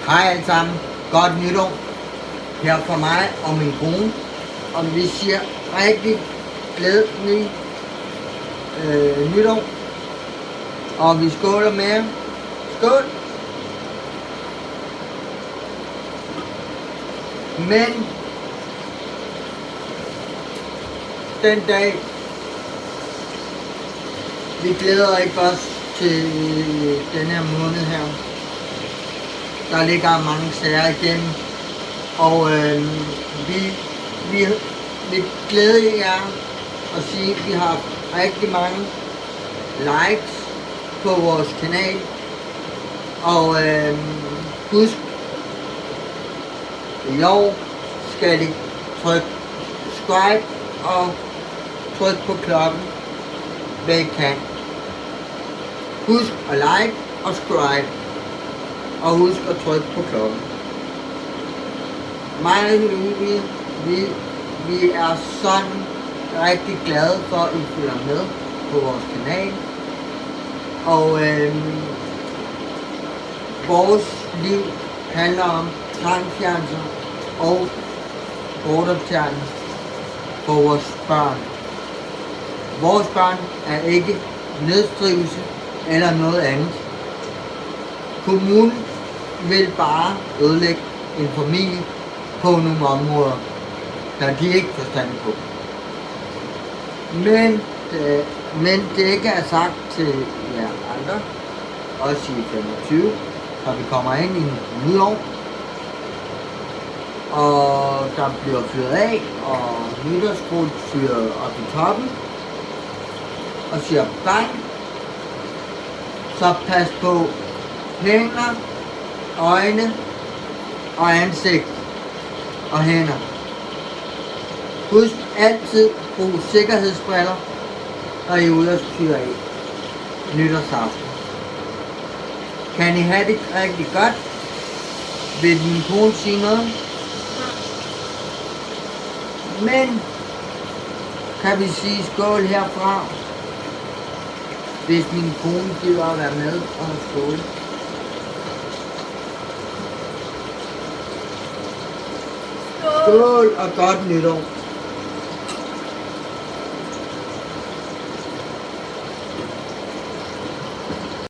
Hej alle sammen. Godt nytår. Her fra mig og min kone. Og vi siger rigtig glædelig nytår. Og vi skåler med. Skål! Men den dag, vi glæder ikke os til den her måned her. Der ligger mange sager igennem, og vi glæder jer at sige, at vi har rigtig mange likes på vores kanal, og husk, i år skal I trykke subscribe og tryk på klokken, hvad I kan. Husk at like og subscribe. Og husk at trykke på klokken. Mig og Louie, vi er sådan rigtig glade for, at I følger med på vores kanal. Og vores liv handler om tvangsfjernelse og bortopfjernelse for vores børn. Vores børn er ikke nedstrivelse eller noget andet. Kommunen vil bare ødelægge en familie på nogle områder, der de ikke forstand på. Men det ikke er sagt til jer andre, også i 25, når vi kommer ind i en ny år, og der bliver fyret af, og nytårskronen fyret op i toppen, og siger bang, så pas på hænder, øjne og ansigt og hænder. Husk altid brug sikkerhedsbriller, når I er ude at fyre af nytårsaften. Kan I have det rigtig godt? Vil min kone sige noget? Men kan vi sige skål herfra, hvis min kone gider at være med og skål? Skål og godt nytår.